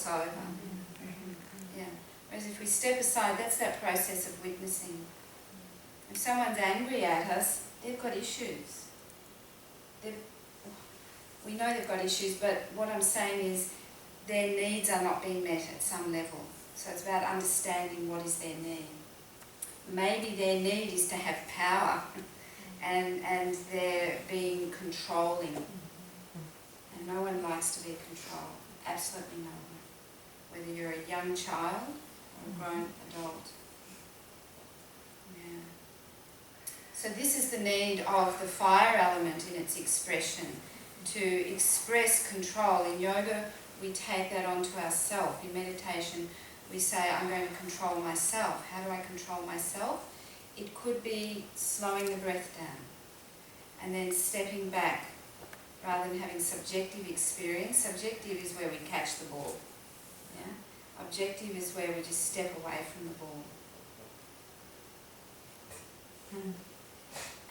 over. Yeah. Whereas if we step aside, that's that process of witnessing. If someone's angry at us, they've got issues. We know they've got issues, but what I'm saying is their needs are not being met at some level. So it's about understanding what is their need. Maybe their need is to have power and they're being controlling. And no one likes to be controlled. Absolutely no one. Whether you're a young child or a grown adult. Yeah. So this is the need of the fire element in its expression. To express control. In yoga, we take that onto ourselves. In meditation, we say, I'm going to control myself. How do I control myself? It could be slowing the breath down and then stepping back rather than having subjective experience. Subjective is where we catch the ball. Yeah? Objective is where we just step away from the ball.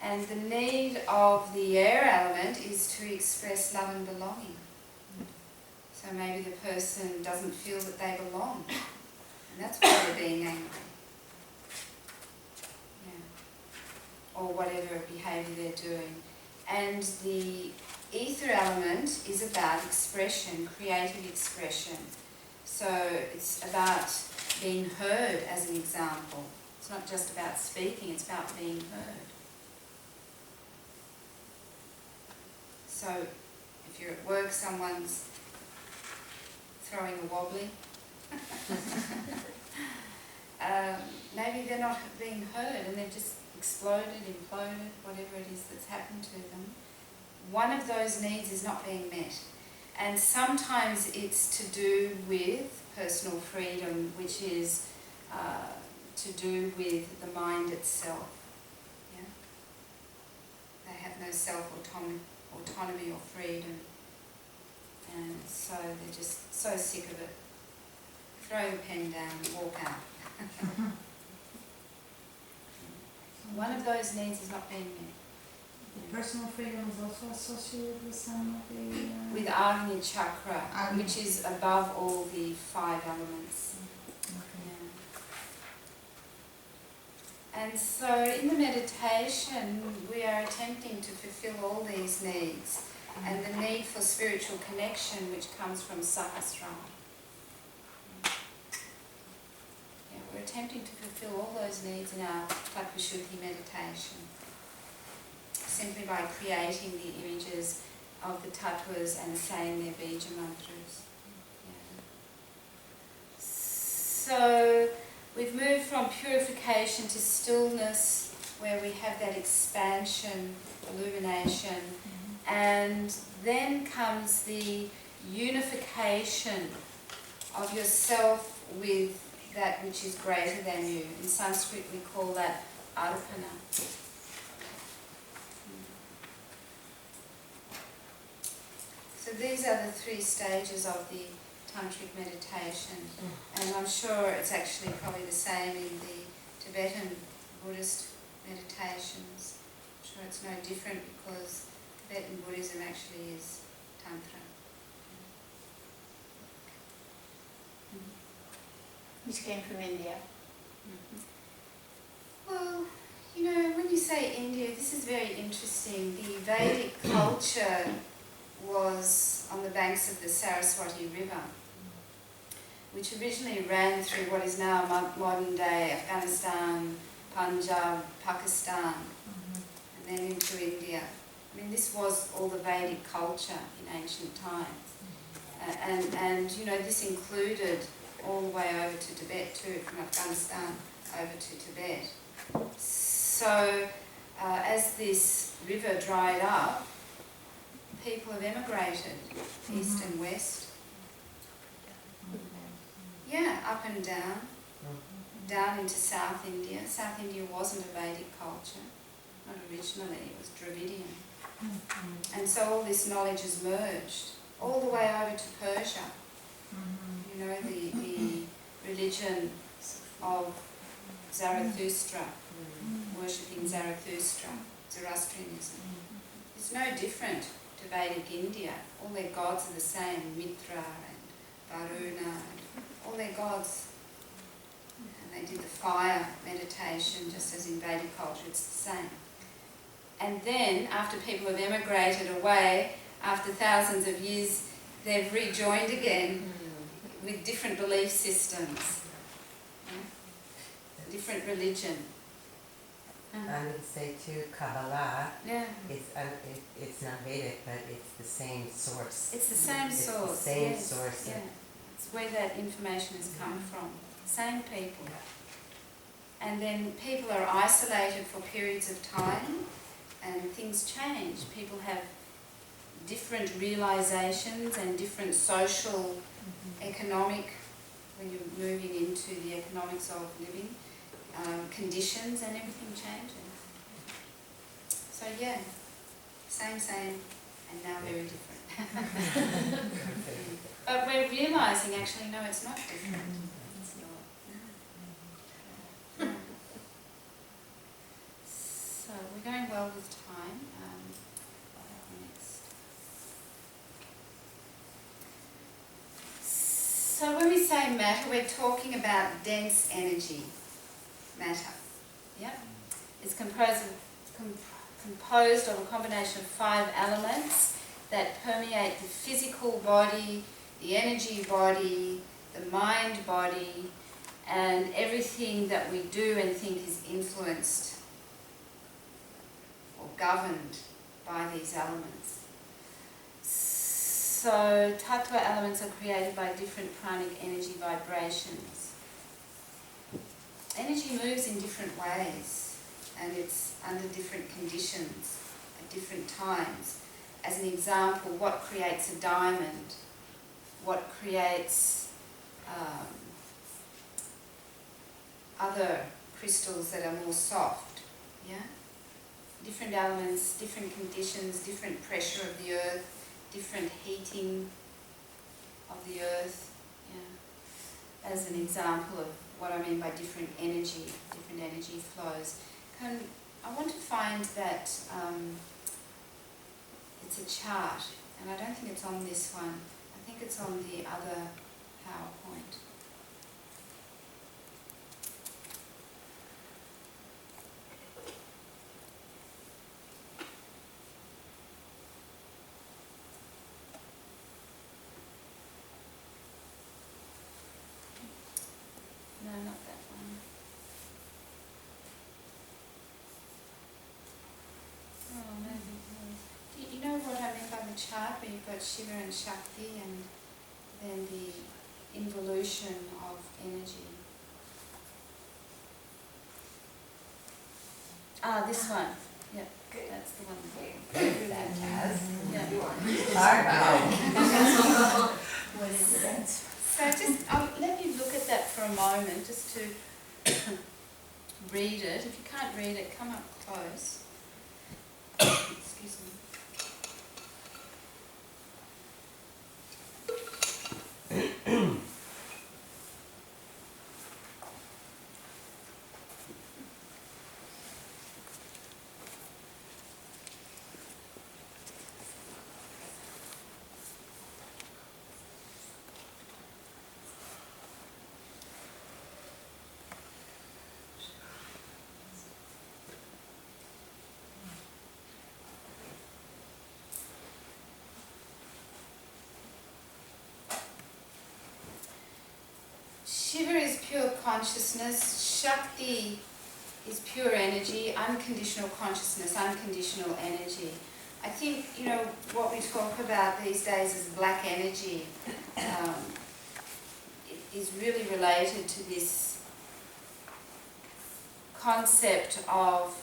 And the need of the air element is to express love and belonging. So maybe the person doesn't feel that they belong. And that's why they're being angry. Yeah. Or whatever behaviour they're doing. And the ether element is about expression, creative expression. So it's about being heard, as an example. It's not just about speaking, it's about being heard. So if you're at work, someone's throwing a wobbly. Maybe they're not being heard and they've just exploded, imploded, whatever it is that's happened to them. One of those needs is not being met. And sometimes it's to do with personal freedom, which is to do with the mind itself. Yeah? They have no self-autonomy or freedom. And so they're just so sick of it. Throw the pen down and walk out. One of those needs is not being met. The personal freedom is also associated with some of the... With Agni Chakra, which is above all the 5 elements. Okay. Yeah. And so in the meditation, we are attempting to fulfill all these needs. And the need for spiritual connection, which comes from Sahasrara. Yeah, we're attempting to fulfill all those needs in our Tattva-shuddhi meditation, simply by creating the images of the tattvas and saying their bija mantras. Yeah. So we've moved from purification to stillness, where we have that expansion, illumination. And then comes the unification of yourself with that which is greater than you. In Sanskrit we call that arpana. So these are the 3 stages of the tantric meditation. And I'm sure it's actually probably the same in the Tibetan Buddhist meditations. I'm sure it's no different because Tibetan Buddhism actually is Tantra. Which came from India. Well, you know, when you say India, this is very interesting. The Vedic culture was on the banks of the Saraswati River, which originally ran through what is now modern day Afghanistan, Punjab, Pakistan, and then into India. I mean, this was all the Vedic culture in ancient times. And you know, this included all the way over to Tibet too, from Afghanistan over to Tibet. So, as this river dried up, people have emigrated, east and west. Yeah, up and down into South India. South India wasn't a Vedic culture, not originally, it was Dravidian. And so all this knowledge has merged all the way over to Persia. You know, the religion of Zarathustra, worshipping Zarathustra, Zoroastrianism. It's no different to Vedic India. All their gods are the same, Mitra and Varuna, all their gods. And they did the fire meditation, just as in Vedic culture, it's the same. And then, after people have emigrated away, after thousands of years, they've rejoined again with different belief systems, different religion. I would say too, Kabbalah, Yeah. it's not Vedic, but it's the same source. It's the same source. It's the same yes. source. Yeah. It's where that information has come from. Same people. And then people are isolated for periods of time and things change. People have different realizations and different social, economic, when you're moving into the economics of living, conditions and everything changes. So yeah, same, and now very different. But we're realizing actually, no, it's not different. It's not. No. So we're going well with time. What happened next? So when we say matter, we're talking about dense energy. Matter. Yeah? It's composed of a combination of 5 elements that permeate the physical body, the energy body, the mind body, and everything that we do and think is influenced or governed by these elements. So tattva elements are created by different pranic energy vibrations. Energy moves in different ways, and it's under different conditions at different times. As an example, what creates a diamond? What creates other crystals that are more soft? Yeah? Different elements, different conditions, different pressure of the earth, different heating of the earth. Yeah? As an example of what I mean by different energy flows. I want to find that it's a chart, and I don't think it's on this one. I think it's on the other PowerPoint. No, not that one. Oh, maybe. Do you know what I mean by the chart, where you've got Shiva and Shakti and then the involution of energy? Ah, this one. Yeah, that's the one. That has. Yeah. What is it? So let me look at that for a moment, just to read it. If you can't read it, come up close. Excuse me. Shiva is pure consciousness, Shakti is pure energy, unconditional consciousness, unconditional energy. I think, what we talk about these days as black energy is really related to this concept of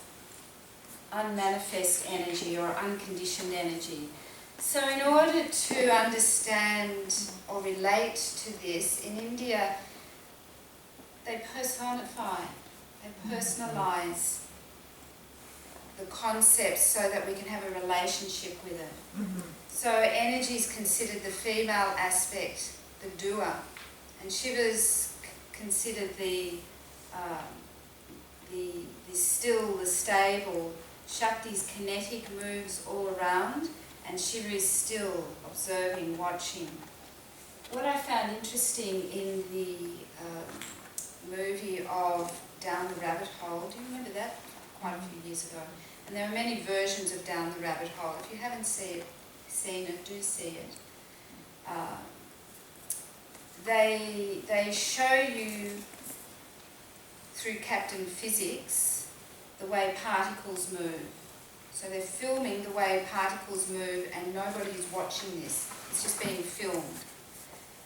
unmanifest energy or unconditioned energy. So in order to understand or relate to this, in India, they personify, they personalize the concept so that we can have a relationship with it. Mm-hmm. So energy is considered the female aspect, the doer, and Shiva's considered the still, the stable. Shakti's kinetic, moves all around, and Shiva is still observing, watching. what I found interesting in the movie of Down the Rabbit Hole, do you remember that? Quite a few years ago. And there are many versions of Down the Rabbit Hole. If you haven't seen it, do see it. They show you through Captain Physics the way particles move. So they're filming the way particles move and nobody's watching this. It's just being filmed.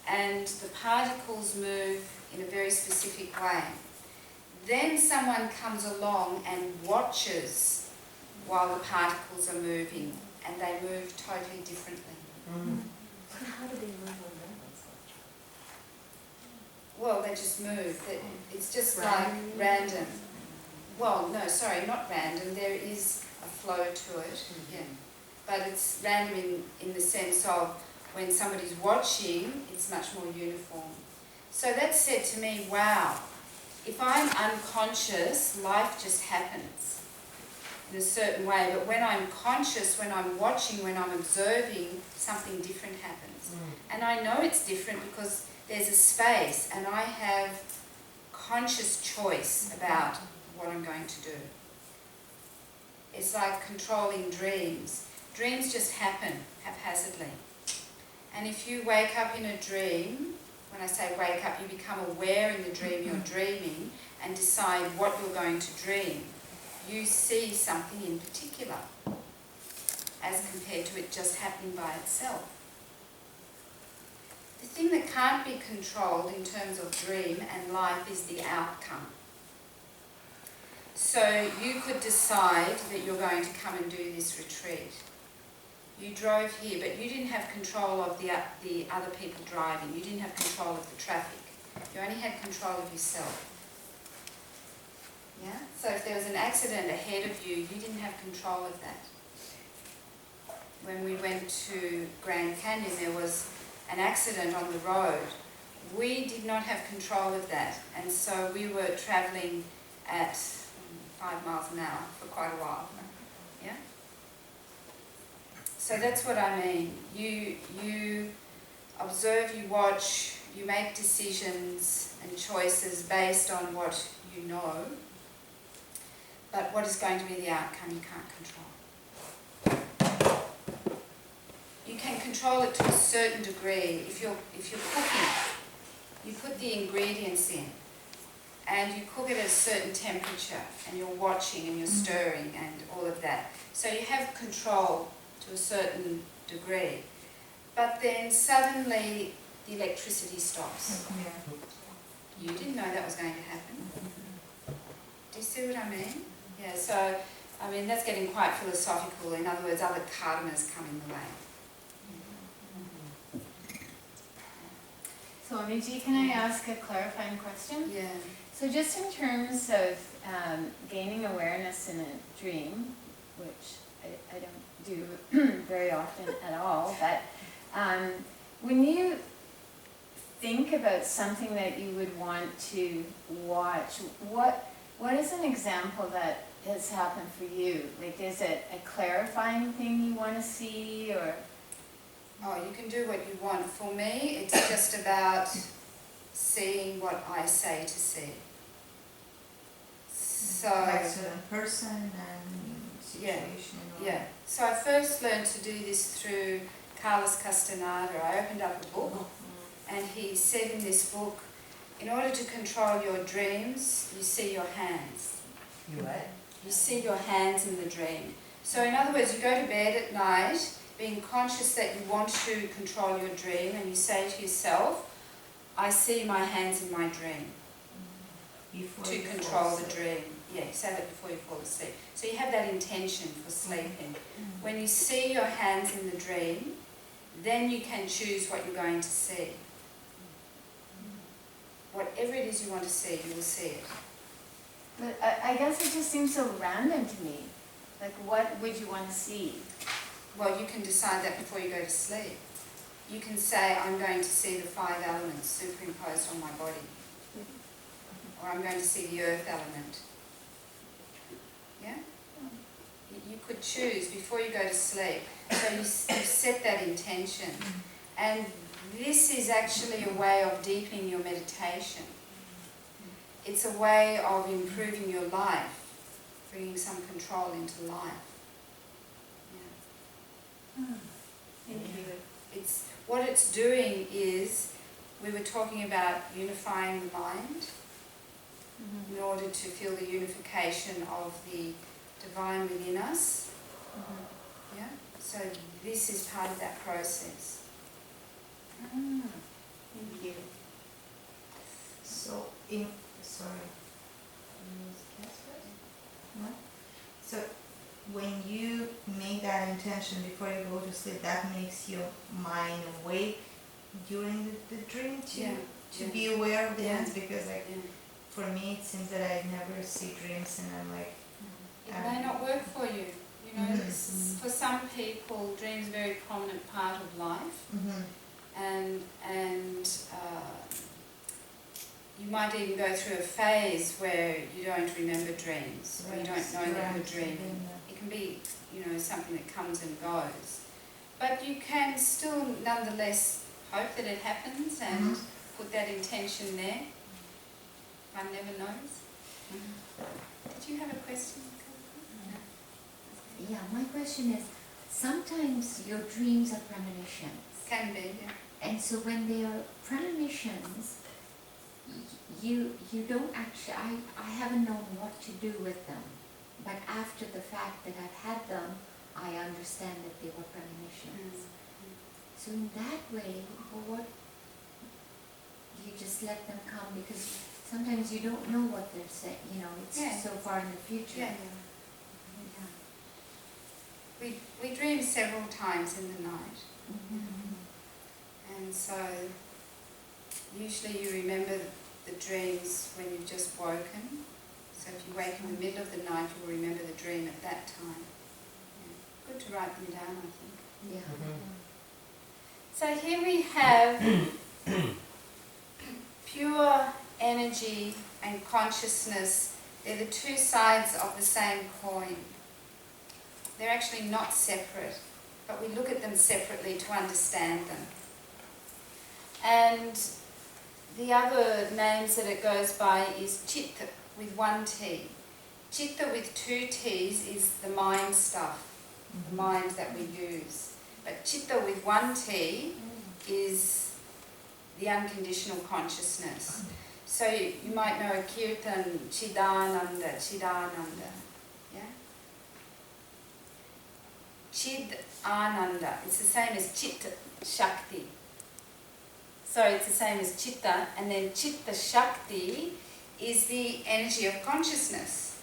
And the particles move in a very specific way. Then someone comes along and watches while the particles are moving, and they move totally differently. So how do they move on that? Well, they just move. It's just like random. Well, no, sorry, not random. There is a flow to it, yeah. But it's random in the sense of when somebody's watching, it's much more uniform. So that said to me, wow, if I'm unconscious, life just happens in a certain way. But when I'm conscious, when I'm watching, when I'm observing, something different happens. And I know it's different because there's a space and I have conscious choice about what I'm going to do. It's like controlling dreams. Dreams just happen haphazardly. And if you wake up in a dream, when I say wake up, you become aware in the dream you're dreaming and decide what you're going to dream. You see something in particular as compared to it just happening by itself. The thing that can't be controlled in terms of dream and life is the outcome. So you could decide that you're going to come and do this retreat. You drove here, but you didn't have control of the other people driving. You didn't have control of the traffic. You only had control of yourself. Yeah? So if there was an accident ahead of you, you didn't have control of that. When we went to Grand Canyon, there was an accident on the road. We did not have control of that, and so we were travelling at 5 miles an hour for quite a while. Yeah? So that's what I mean. You observe, you watch, you make decisions and choices based on what you know, but what is going to be the outcome you can't control. You can control it to a certain degree. If you're cooking, you put the ingredients in and you cook it at a certain temperature and you're watching and you're stirring and all of that. So you have control to a certain degree. But then suddenly the electricity stops. You didn't know that was going to happen. Do you see what I mean? Yeah, so, I mean, that's getting quite philosophical. In other words, other karmas come in the way. So, Amiji, can I ask a clarifying question? Yeah. So just in terms of gaining awareness in a dream, which I don't do very often at all, but when you think about something that you would want to watch, what is an example that has happened for you? Like, is it a clarifying thing you want to see, or? Oh, you can do what you want. For me, it's just about seeing what I say to see. So, Like certain person and situation. yeah. So I first learned to do this through Carlos Castaneda. I opened up a book and he said in this book, in order to control your dreams, you see your hands. You what? You see your hands in the dream. So in other words, you go to bed at night being conscious that you want to control your dream and you say to yourself, I see my hands in my dream. Before To you control fall the asleep. dream. Yeah, you say that before you fall asleep. So you have that intention for sleeping. When you see your hands in the dream, then you can choose what you're going to see. Whatever it is you want to see, you will see it. But I guess it just seems so random to me. Like, what would you want to see? Well, you can decide that before you go to sleep. You can say, I'm going to see the 5 elements superimposed on my body. Or I'm going to see the earth element. Yeah? You could choose before you go to sleep. So you set that intention. And this is actually a way of deepening your meditation. It's a way of improving your life, bringing some control into life. Yeah. Thank you. It's, what it's doing is, we were talking about unifying the mind in order to feel the unification of the divine within us. Yeah? So this is part of that process. Thank you. So, sorry. No? So, when you make that intention before you go to sleep, that makes your mind awake during the dream to Yeah, to yeah. be aware of the Yeah. ends, because like Yeah. for me it seems that I never see dreams and I'm like It may not work for you. You know, Mhm. for some people, dreams are a very prominent part of life, and you might even go through a phase where you don't remember dreams, or you don't know that you're dreaming. It can be, you know, something that comes and goes, but you can still nonetheless hope that it happens and put that intention there. One never knows. Did you have a question? Yeah, my question is, sometimes your dreams are premonitions. Can be, yeah. And so when they are premonitions, you don't actually, I haven't known what to do with them. But after the fact that I've had them, I understand that they were premonitions. So in that way, what, you just let them come, because sometimes you don't know what they're saying, you know, it's Yeah. so far in the future. Yeah, yeah. We dream several times in the night, and so usually you remember the dreams when you've just woken. So if you wake in the middle of the night, you'll remember the dream at that time. Yeah. Good to write them down, I think. Yeah. So here we have pure energy and consciousness. They're the two sides of the same coin. They're actually not separate, but we look at them separately to understand them. And the other names that it goes by is Chitta with one T. Chitta with two T's is the mind stuff, the mind that we use. But Chitta with one T is the unconditional consciousness. So you might know a Kirtan, Chidananda, Chidananda. Yeah? Chid Ananda. It's the same as Chit Shakti. So it's the same as Chitta, and then Chitta Shakti is the energy of consciousness.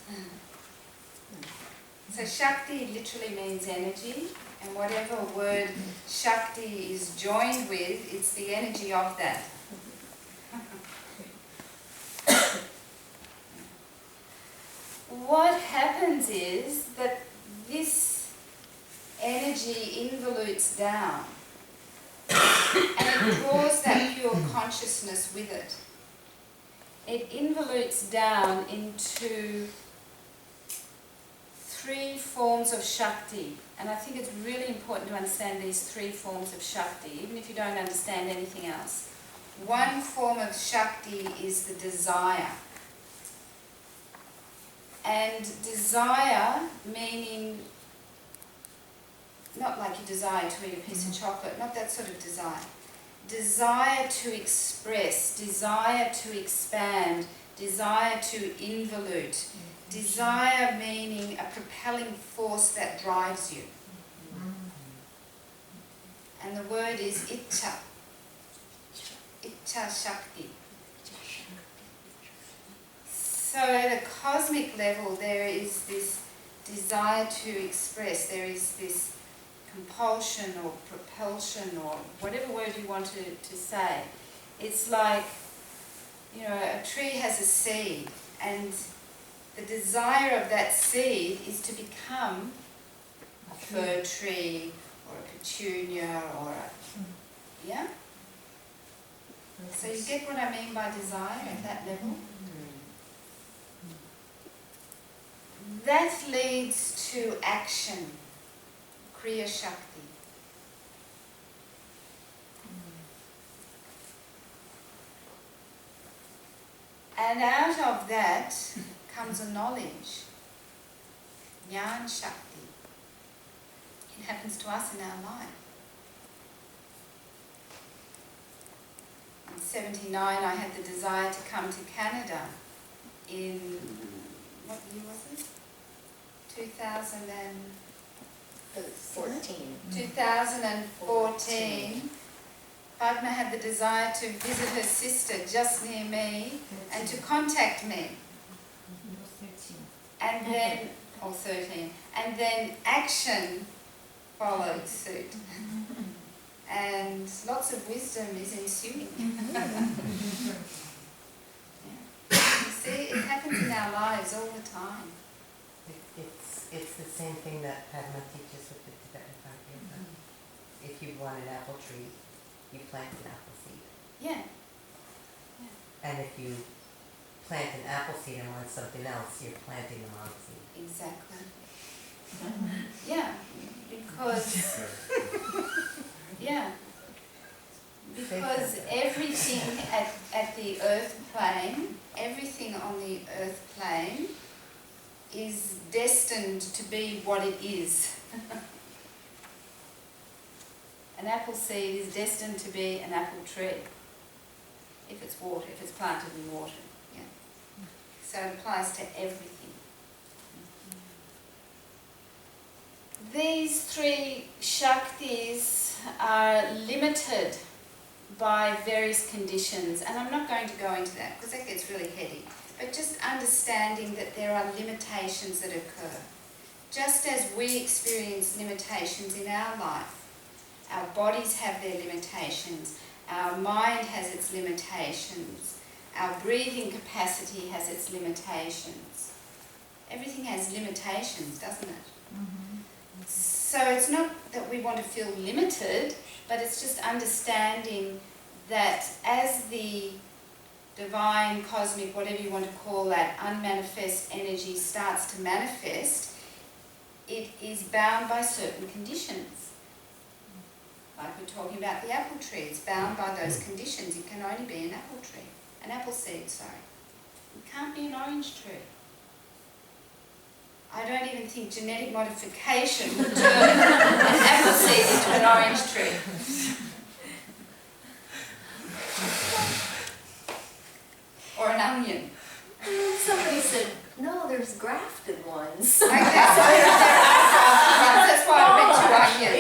So Shakti literally means energy, and whatever word Shakti is joined with, it's the energy of that. What happens is that this energy involutes down, and it draws that pure consciousness with it. It involutes down into three forms of Shakti, and I think it's really important to understand these three forms of Shakti, even if you don't understand anything else. One form of Shakti is the desire. And desire meaning not like you desire to eat a piece of chocolate, not that sort of desire. Desire to express, desire to expand, desire to involute. Desire meaning a propelling force that drives you. And the word is Icha. Icha Shakti. So at a cosmic level there is this desire to express, there is this compulsion or propulsion or whatever word you want to say. It's like, you know, a tree has a seed, and the desire of that seed is to become a fir tree or a petunia or a, yeah? So you get what I mean by desire at that level? That leads to action. Kriya Shakti. And out of that comes a knowledge, Jnana Shakti. It happens to us in our life. In 79, I had the desire to come to Canada in, what year was it? 2014. Padma had the desire to visit her sister just near me and to contact me. And then, or 13, and then action followed suit. And lots of wisdom is ensuing. You see, it happens in our lives all the time. It's the same thing that Padma teaches with the Tibetan Bhakti. If you want an apple tree, you plant an apple seed. Yeah. And if you plant an apple seed and want something else, you're planting the wrong seed. Exactly. Yeah, because everything at the earth plane, everything on the earth plane is destined to be what it is. An apple seed is destined to be an apple tree if it's water, if it's planted in water. Yeah. So it applies to everything. These three Shaktis are limited by various conditions, and I'm not going to go into that because that gets really heady, but just understanding that there are limitations that occur. Just as we experience limitations in our life, our bodies have their limitations, our mind has its limitations, our breathing capacity has its limitations. Everything has limitations, doesn't it? Mm-hmm. So it's not that we want to feel limited, but it's just understanding that as the divine, cosmic, whatever you want to call that, unmanifest energy starts to manifest, it is bound by certain conditions. Like we're talking about the apple tree, it's bound by those conditions. It can only be an apple tree, an apple seed, sorry. It can't be an orange tree. I don't even think genetic modification would turn an apple seed into an orange tree. Or an onion. Somebody said, no, there's grafted ones. Okay, so there are grafted ones. That's why I went to onion.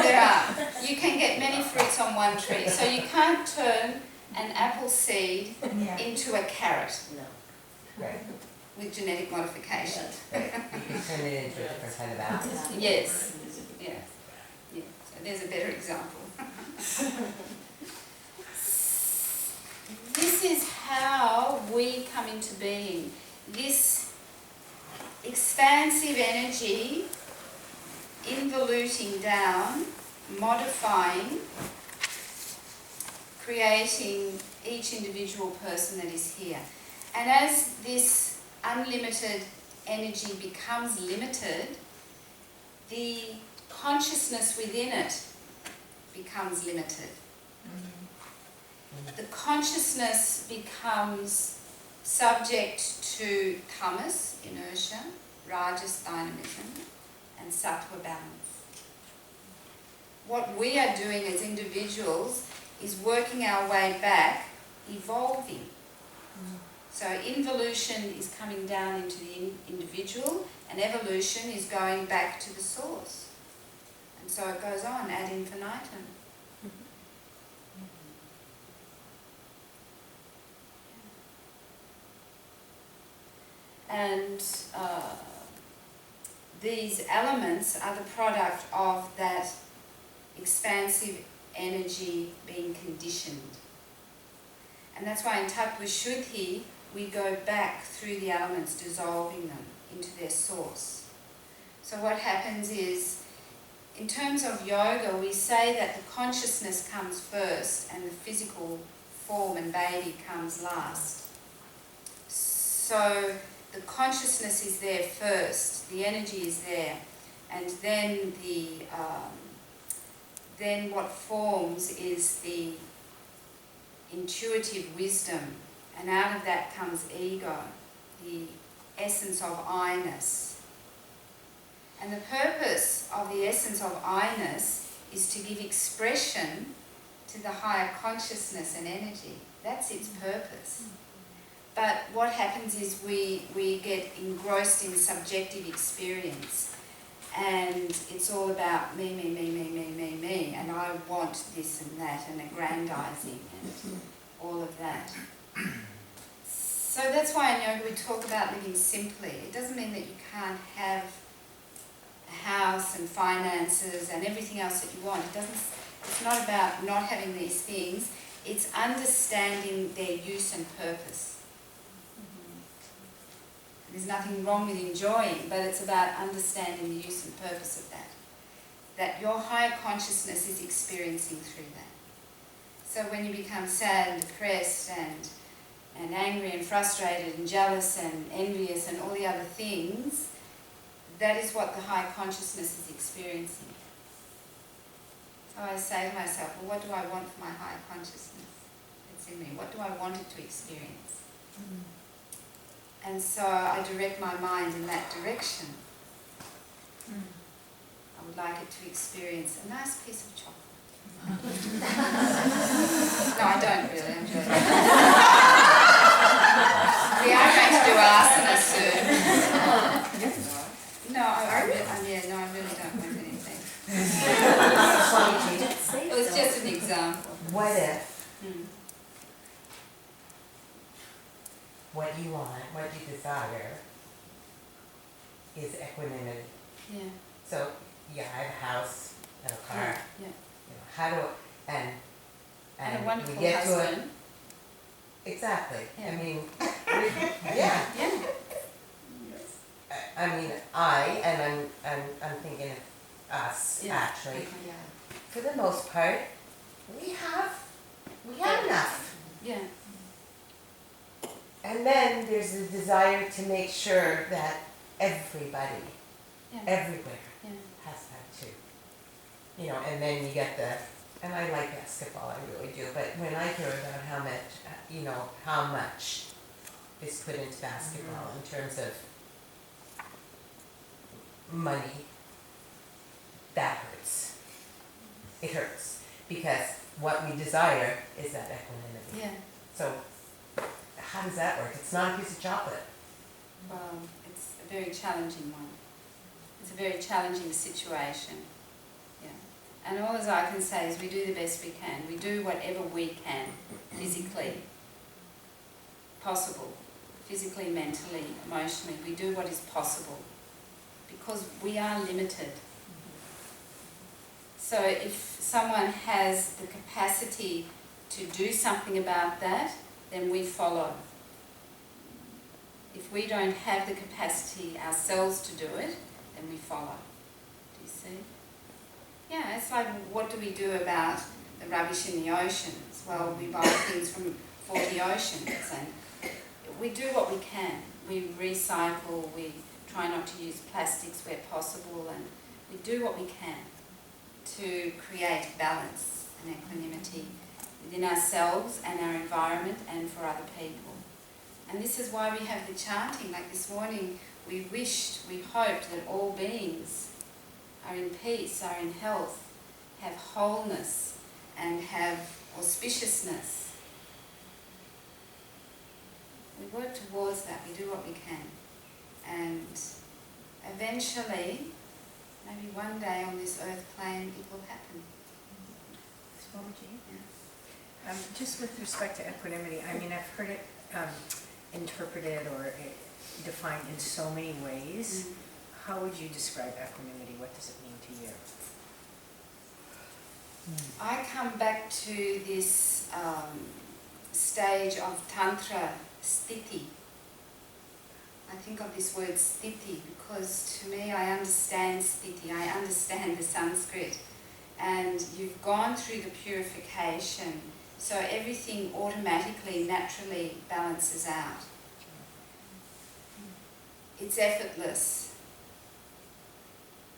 There are. You can get many fruits on one tree. So you can't turn an apple seed into a carrot Right. with genetic modification. Right. You can turn it into a different kind of apple. Yes. Yeah. Yeah. So there's a better example. This is how we come into being. This expansive energy involuting down, modifying, creating each individual person that is here. And as this unlimited energy becomes limited, the consciousness within it becomes limited. The consciousness becomes subject to tamas, inertia, rajas, dynamism, and sattva, balance. What we are doing as individuals is working our way back, evolving. So involution is coming down into the individual, and evolution is going back to the source. And so it goes on ad infinitum. And these elements are the product of that expansive energy being conditioned. And that's why in Tattva Shuddhi we go back through the elements, dissolving them into their source. So what happens is, in terms of yoga, we say that the consciousness comes first and the physical form and baby comes last. So the consciousness is there first, the energy is there, and then then what forms is the intuitive wisdom And out of that comes ego, the essence of I-ness. And the purpose of the essence of I-ness is to give expression to the higher consciousness and energy. That's its purpose. But what happens is we get engrossed in subjective experience, and it's all about me, and I want this and that, and aggrandizing and all of that. So that's why in yoga we talk about living simply. It doesn't mean that you can't have a house and finances and everything else that you want. It's not about not having these things. It's understanding their use and purpose. There's nothing wrong with enjoying, but it's about understanding the use and purpose of that. That your higher consciousness is experiencing through that. So when you become sad and depressed and angry and frustrated and jealous and envious and all the other things, that is what the higher consciousness is experiencing. So I say to myself, well, what do I want for my higher consciousness that's in me? What do I want it to experience? And so I direct my mind in that direction. I would like it to experience a nice piece of chocolate. No, I don't really, I'm joking. We are going to do asana soon. No, I really don't want anything. It was just an example. What if, what you want, what you desire is equanimity? Yeah. So, yeah, I have a house and a car. Yeah. You know, how do, And a we wonderful get to it. husband. Exactly. Yeah. I mean, yeah. Yeah. I mean, I'm thinking of us, Yeah. actually. Yeah. For the most part, we have enough. Yeah. And then there's the desire to make sure that everybody, Yeah. everywhere, Yeah. has that too. You know, and then you get and I like basketball, I really do, but when I hear about how much is put into basketball in terms of money, that hurts. It hurts, because what we desire is that equanimity. Yeah. So, how does that work? It's not a piece of chocolate. Well, it's a very challenging one. It's a very challenging situation. Yeah. And all as I can say is we do the best we can. We do whatever we can, physically possible. Physically, mentally, emotionally. We do what is possible. Because we are limited. So if someone has the capacity to do something about that, then we follow. If we don't have the capacity ourselves to do it, then we follow. Do you see? Yeah, it's like, what do we do about the rubbish in the oceans? Well, we buy things from 40 oceans, and we do what we can. We recycle, we try not to use plastics where possible, and we do what we can to create balance and equanimity within ourselves and our environment and for other people. And this is why we have the chanting. Like this morning, we hoped that all beings are in peace, are in health, have wholeness, and have auspiciousness. We work towards that, we do what we can. And eventually, maybe one day on this earth plane, it will happen. Swamiji? Yeah. Just with respect to equanimity, I mean, I've heard it interpreted or defined in so many ways. How would you describe equanimity? What does it mean to you? I come back to this stage of Tantra, sthiti. I think of this word sthiti because to me I understand sthiti, I understand the Sanskrit, and you've gone through the purification, so everything automatically, naturally balances out. It's effortless.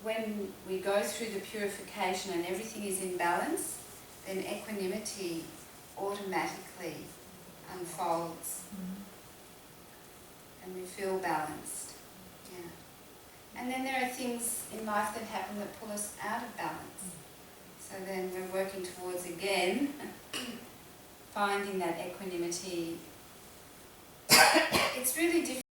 When we go through the purification and everything is in balance, then equanimity automatically unfolds, and we feel balanced. Yeah. And then there are things in life that happen that pull us out of balance. So then we're working towards, again, finding that equanimity. It's really difficult.